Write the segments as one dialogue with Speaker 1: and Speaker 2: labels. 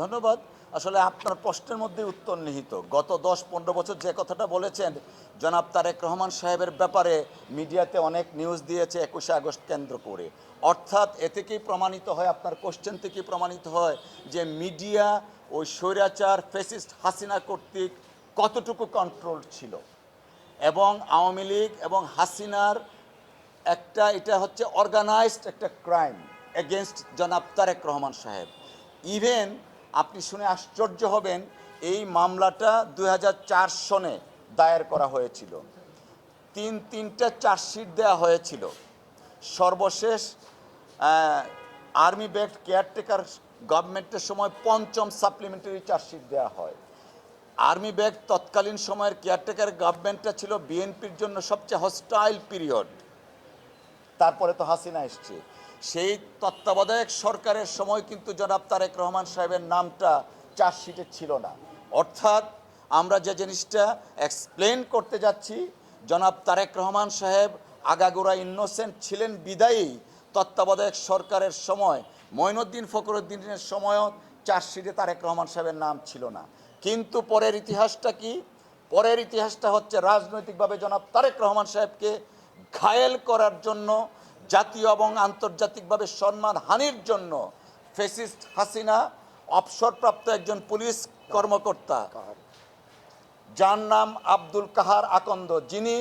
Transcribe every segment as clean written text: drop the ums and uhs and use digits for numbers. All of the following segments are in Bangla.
Speaker 1: ধন্যবাদ। আসলে আপনার প্রশ্নের মধ্যে উত্তর নিহিত। গত ১০-১৫ বছর যে কথাটা বলেছেন জনাব তারেক রহমান সাহেবের ব্যাপারে মিডিয়াতে অনেক নিউজ দিয়েছে ২১শে আগস্ট কেন্দ্র করে। অর্থাৎ এ থেকেই প্রমাণিত হয়, আপনার কোশ্চেন থেকেই প্রমাণিত হয় যে মিডিয়া ওই স্বৈরাচার ফ্যাসিস্ট হাসিনা কর্তৃক কতটুকু কন্ট্রোল ছিল, এবং আওয়ামী লীগ এবং হাসিনার এটা হচ্ছে অর্গানাইজড একটা ক্রাইম এগেনস্ট জনাব তারেক রহমান সাহেব। ইভেন আপনি শুনে আশ্চর্য হবেন, এই মামলাটা ২০০৪ সনে দায়ের করা হয়েছিল, তিনটা চার্জশিট দেওয়া হয়েছিল। সর্বশেষ আর্মি ব্যাকড কেয়ারটেকার গভর্নমেন্টের সময় ৫ম সাপ্লিমেন্টারি চার্জশিট দেওয়া হয়। আর্মি ব্যাকড তৎকালীন সময়ের কেয়ারটেকার গভর্নমেন্টটা ছিল বিএনপির জন্য সবচেয়ে হস্টাইল পিরিয়ড। তারপরে তো হাসিনা এসছে। সেই তত্ত্বাবধায়ক সরকারের সময় কিন্তু জনাব তারেক রহমান সাহেবের নামটা চার্জশিটে ছিল না। অর্থাৎ আমরা যে জিনিসটা এক্সপ্লেন করতে যাচ্ছি, জনাব তারেক রহমান সাহেব আগাগোড়া ইনোসেন্ট ছিলেন বিদায়ী তত্ত্বাবধায়ক সরকারের সময় মঈনুদ্দিন ফখরুদ্দিনের সময়ও চার্জশিটে তারেক রহমান সাহেবের নাম ছিল না। কিন্তু পরের ইতিহাসটা কি? পরের ইতিহাসটা হচ্ছে রাজনৈতিকভাবে জনাব তারেক রহমান সাহেবকে ঘায়েল করার জন্য, জাতীয় এবং আন্তর্জাতিকভাবে সম্মানহানির জন্য ফ্যাসিস্ট হাসিনা অবসরপ্রাপ্ত একজন পুলিশ কর্মকর্তা যার নাম আব্দুল কাহার আকন্দ, যিনি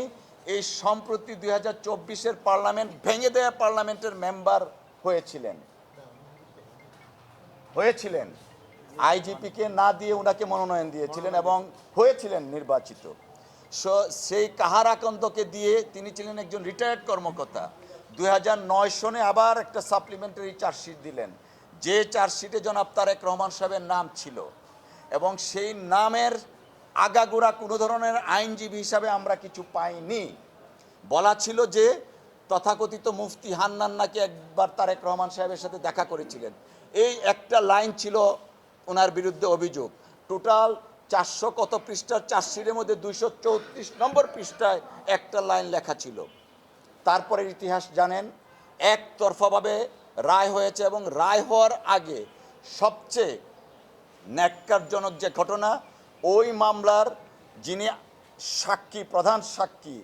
Speaker 1: এই সম্প্রতি ২০২৪-এর পার্লামেন্ট ভেঙে দেয়া পার্লামেন্টের মেম্বার হয়েছিলেন আইজিপিকে না দিয়ে ওনাকে মনোনয়ন দিয়েছিলেন এবং হয়েছিলেন নির্বাচিত। সেই কাহার আকন্দকে দিয়ে তিনি ছিলেন একজন রিটায়ার্ড কর্মকর্তা। ২০০৯ সনে আবার একটা সাপ্লিমেন্টারি চার্জশিট দিলেন, যে চার্জশিটে জনাব তারেক রহমান সাহেবের নাম ছিল, এবং সেই নামের আগাগোড়া কোনো ধরনের আইনজীবী হিসাবে আমরা কিছু পাইনি। বলা ছিল যে তথাকথিত মুফতি হান্নান নাকি একবার তারেক রহমান সাহেবের সাথে দেখা করেছিলেন, এই একটা লাইন ছিল ওনার বিরুদ্ধে অভিযোগ। টোটাল ৪০০ কত পৃষ্ঠার চার্জশিটের মধ্যে ২৩৪ নম্বর পৃষ্ঠায় একটা লাইন লেখা ছিল। তারপরের ইতিহাস জানেন, একতরফাভাবে রায় হয়েছে, এবং রায় হওয়ার আগে সবচেয়ে ন্যাক্কারজনক যে ঘটনা, ওই মামলার যিনি সাক্ষী, প্রধান সাক্ষী,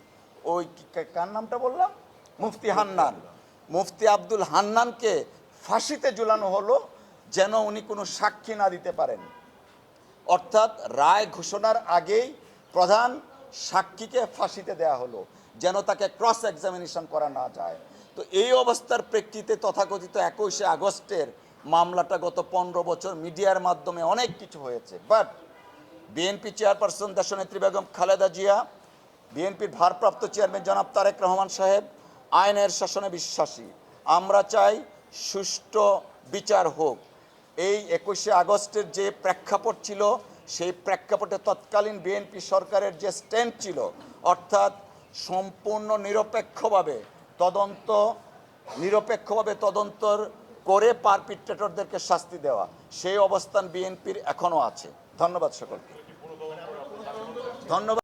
Speaker 1: ওই কার নামটা বললাম, মুফতি আব্দুল হান্নানকে ফাঁসিতে ঝুলানো হলো যেন উনি কোনো সাক্ষী না দিতে পারেন। অর্থাৎ রায় ঘোষণার আগেই প্রধান সাক্ষীকে ফাঁসিতে দেয়া হলো যেন তাকে ক্রস এক্সামিনেশন করা না যায়। তো এই অবস্থার প্রেক্ষিতে তথাকথিত ২১শে আগস্টের মামলাটা গত ১৫ বছর মিডিয়ার মাধ্যমে অনেক কিছু হয়েছে, বাট বিএনপি চেয়ারপারসন দেশনেত্রী বেগম খালেদা জিয়া, বিএনপির ভারপ্রাপ্ত চেয়ারম্যান জনাব তারেক রহমান সাহেব আইনের শাসনে বিশ্বাসী। আমরা চাই সুষ্ঠু বিচার হোক। এই ২১শে আগস্টের যে প্রেক্ষাপট ছিল, সেই প্রেক্ষাপটে তৎকালীন বিএনপি সরকারের যে স্ট্যান্ড ছিল, অর্থাৎ সম্পূর্ণ নিরপেক্ষভাবে তদন্ত করে পারপিট্রেটরদেরকে শাস্তি দেওয়া, সেই অবস্থান বিএনপির এখনও আছে। ধন্যবাদ সকলকে। ধন্যবাদ।